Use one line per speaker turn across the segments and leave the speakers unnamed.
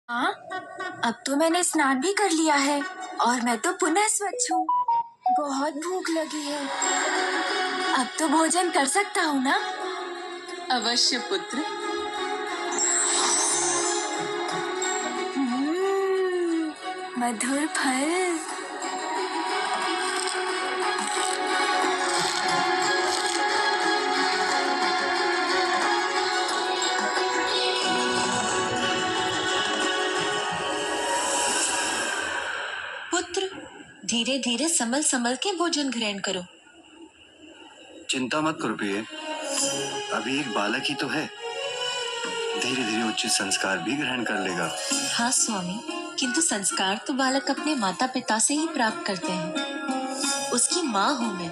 हाँ, अब तो मैंने स्नान भी कर लिया है और मैं तो पुनः स्वच्छ हूँ। बहुत भूख लगी है। अब तो भोजन कर सकता हूँ ना?
अवश्य पुत्र।
मधुर फल।
पुत्र, धीरे धीरे संभल संभल के भोजन ग्रहण करो।
चिंता मत करो प्रिय, अभी एक बालक ही तो है, धीरे धीरे उचित संस्कार भी ग्रहण कर लेगा।
हाँ स्वामी, किंतु संस्कार तो बालक अपने माता पिता से ही प्राप्त करते हैं। उसकी माँ हूँ मैं,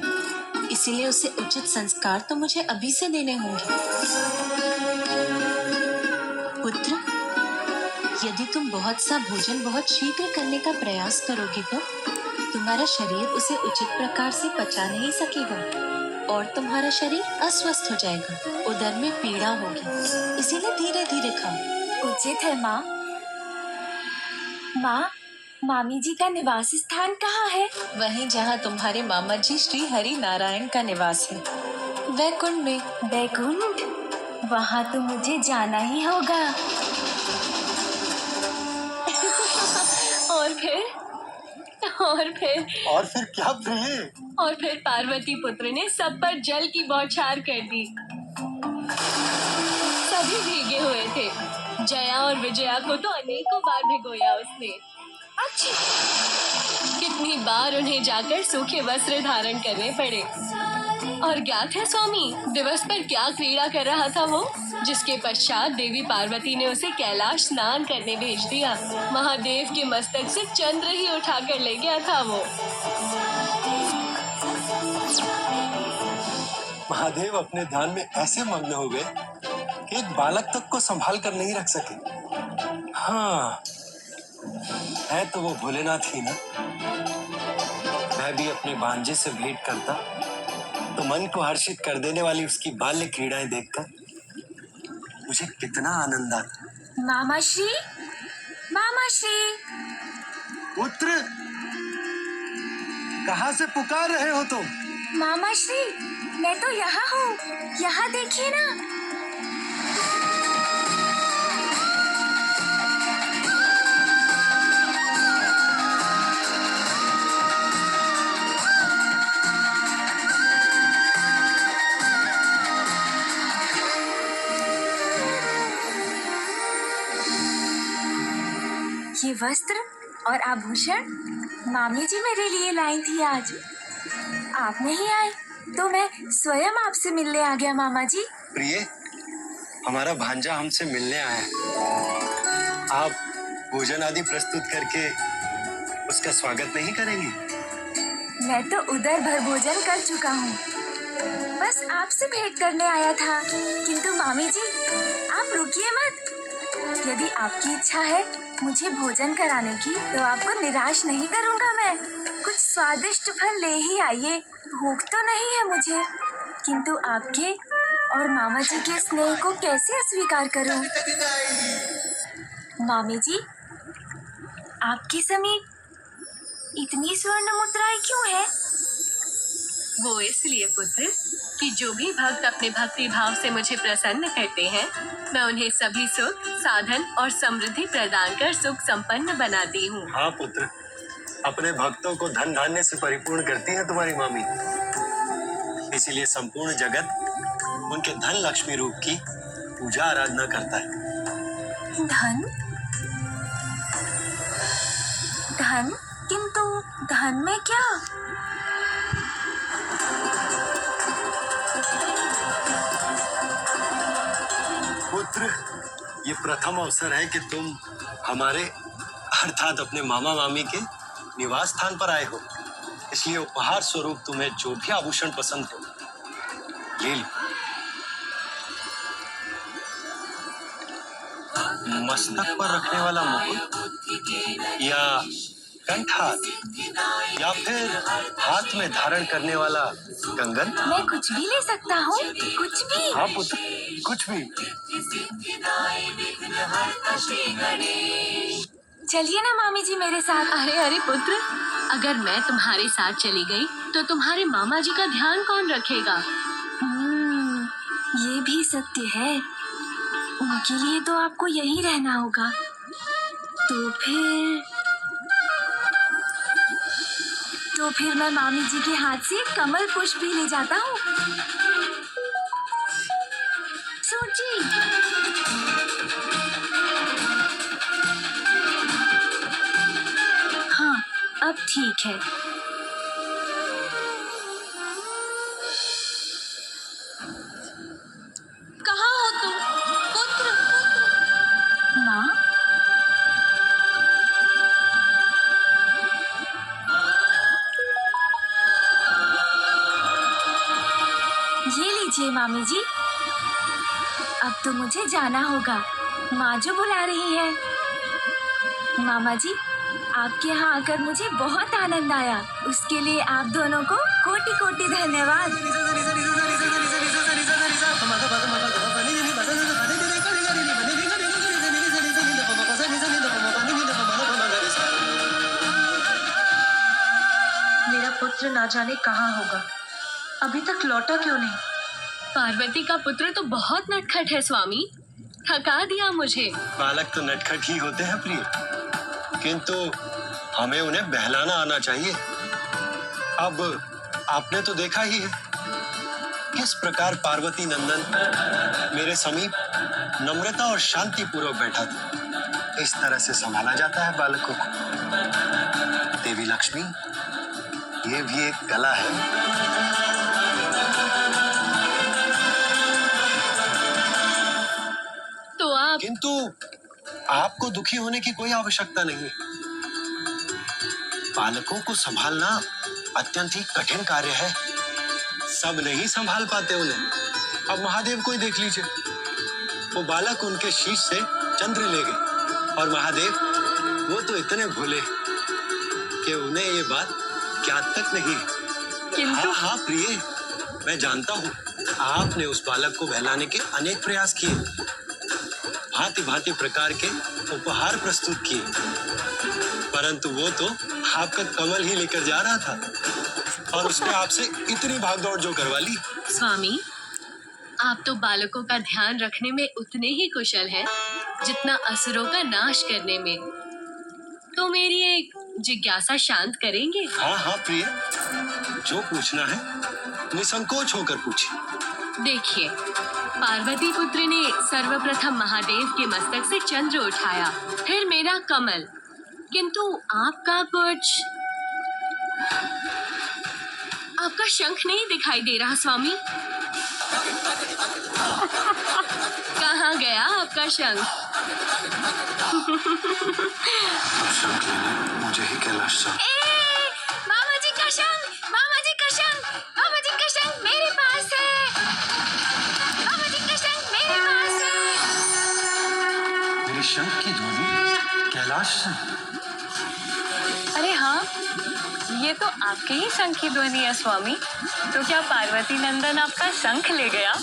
इसीलिए उसे उचित संस्कार तो मुझे अभी से देने होंगे। पुत्र, यदि तुम बहुत सा भोजन बहुत शीघ्र करने का प्रयास करोगे तो तुम्हारा शरीर उसे उचित प्रकार से पचा नहीं सकेगा और तुम्हारा शरीर अस्वस्थ हो जाएगा, उदर में पीड़ा होगी। इसीलिए धीरे धीरे खाओ।
उचित है माँ। माँ, मामी जी का निवास स्थान कहाँ है?
वहीं जहाँ तुम्हारे मामा जी श्री हरि नारायण का निवास है, वैकुंठ में।
वैकुंठ? वहाँ तो मुझे जाना ही होगा।
और फिर
क्या प्रिय?
और फिर पार्वती पुत्र ने सब पर जल की बौछार कर दी। सभी भीगे हुए थे। जया और विजया को तो अनेकों बार भिगोया उसने। अच्छी! कितनी बार उन्हें जाकर सूखे वस्त्र धारण करने पड़े। और ज्ञात है स्वामी, दिवस पर क्या क्रीड़ा कर रहा था वो, जिसके पश्चात देवी पार्वती ने उसे कैलाश स्नान करने भेज दिया। महादेव के मस्तक से चंद्र ही उठाकर ले गया था वो।
महादेव अपने ध्यान में ऐसे मग्न हो गए कि एक बालक तक को संभाल कर नहीं रख सके। हाँ, है तो वो भोलेनाथ ही ना। मैं भी अपने भांजे से भेंट करता तो मन को हर्षित कर देने वाली उसकी बाल्य क्रीड़ाएं देखकर मुझे कितना आनंद आता।
मामा श्री, मामा श्री।
पुत्र, कहाँ से पुकार रहे हो तुम?
मामा श्री, मैं तो यहाँ हूँ, यहाँ देखिए ना। ये वस्त्र और आभूषण मामी जी मेरे लिए लाई थी आज। आप नहीं आए तो मैं स्वयं आपसे मिलने आ गया मामा जी।
प्रिय, हमारा भांजा हमसे मिलने आया है। आप भोजन आदि प्रस्तुत करके उसका स्वागत नहीं करेंगे?
मैं तो उधर भर भोजन कर चुका हूँ, बस आपसे भेंट करने आया था। किंतु मामी जी, आप रुकिए मत। यदि आपकी इच्छा है मुझे भोजन कराने की तो आपको निराश नहीं करूँगा मैं। कुछ स्वादिष्ट फल ले ही आइए, भूख तो नहीं है मुझे, किंतु आपके और मामा जी के स्नेह को कैसे अस्वीकार करूं? मामी जी, आपके समीप इतनी स्वर्ण मुद्राएं क्यों है?
वो इसलिए पुत्र कि जो भी भक्त अपने भक्ति भाव से मुझे प्रसन्न करते हैं, मैं उन्हें सभी सुख, साधन और समृद्धि प्रदान कर सुख संपन्न बनाती हूँ।
हाँ पुत्र, अपने भक्तों को धन धान्य से परिपूर्ण करती है तुम्हारी मामी। इसीलिए संपूर्ण जगत उनके धन लक्ष्मी रूप की पूजा आराधना करता है।
धन? धन? किंतु धन में क्या?
पुत्र, ये प्रथम अवसर है कि तुम हमारे अर्थात अपने मामा मामी के निवास स्थान पर आए हो, इसलिए उपहार स्वरूप तुम्हें जो भी आभूषण पसंद हो ले लो। मस्तक पर रखने वाला मुकुट या कंठार या फिर हाथ में धारण करने वाला कंगन?
मैं कुछ भी ले सकता हूँ, कुछ भी?
हाँ पुत्र, कुछ भी।
चलिए ना मामी जी मेरे साथ।
अरे अरे पुत्र, अगर मैं तुम्हारे साथ चली गई तो तुम्हारे मामा जी का ध्यान कौन रखेगा?
ये भी सत्य है। उनके लिए तो आपको यहीं रहना होगा। तो फिर मैं मामी जी के हाथ से कमल पुष्प भी ले जाता हूँ। सोची। हाँ, अब ठीक है।
कहाँ हो तुम पुत्र?
माँ, ये लीजिए मामी जी। अब तो मुझे जाना होगा। माँ जो बुला रही है। मामा जी, आपके यहाँ आकर मुझे बहुत आनंद आया। उसके लिए आप दोनों को कोटि कोटि धन्यवाद।
मेरा पुत्र ना जाने कहाँ होगा, अभी तक लौटा क्यों नहीं?
पार्वती का पुत्र तो बहुत नटखट है स्वामी, थका दिया मुझे।
बालक तो नटखट ही होते हैं प्रिय, किंतु हमें उन्हें बहलाना आना चाहिए। अब आपने तो देखा ही है किस प्रकार पार्वती नंदन मेरे समीप नम्रता और शांति पूर्वक बैठा था। इस तरह से संभाला जाता है बालकों को। देवी लक्ष्मी, ये भी एक कला है।
तो आप
किंतु आपको दुखी होने की कोई आवश्यकता नहीं। बालकों को संभालना अत्यंत ही कठिन कार्य है। सब नहीं संभाल पाते उन्हें। अब महादेव को ही देख लीजिए, वो बालक उनके शीश से चंद्र ले गए, और महादेव वो तो इतने भोले कि उन्हें ये बात ज्ञात तक नहीं।
किंतु
हाँ प्रिय, मैं जानता हूँ आपने उस बालक को बहलाने के अनेक प्रयास किए, भांति भांति प्रकार के उपहार प्रस्तुत किए, परंतु वो तो आपका कमल ही लेकर जा रहा था, और उसने आपसे इतनी भागदौड़ जो करवा ली।
स्वामी, आप तो बालकों का ध्यान रखने में उतने ही कुशल हैं जितना असुरों का नाश करने में। तो मेरी एक जिज्ञासा शांत करेंगे?
हाँ प्रिय, जो पूछना है निसंकोच होकर पूछिए।
देखिए, पार्वती पुत्र ने सर्वप्रथम महादेव के मस्तक से चंद्र उठाया, फिर मेरा कमल, किंतु आपका शंख नहीं दिखाई दे रहा स्वामी। कहाँ गया आपका शंख?
शंख लेने मुझे ही कैलाश जा।
मामा जी का शंख, मामा जी का शंख, मामा जी का शंख मेरे पास है। मामा जी का शंख मेरे पास है।
मेरे शंख की ध्वनि कैलाश से।
अरे हाँ, ये तो आपके ही शंख की ध्वनि है स्वामी। तो क्या पार्वती नंदन आपका शंख ले गया?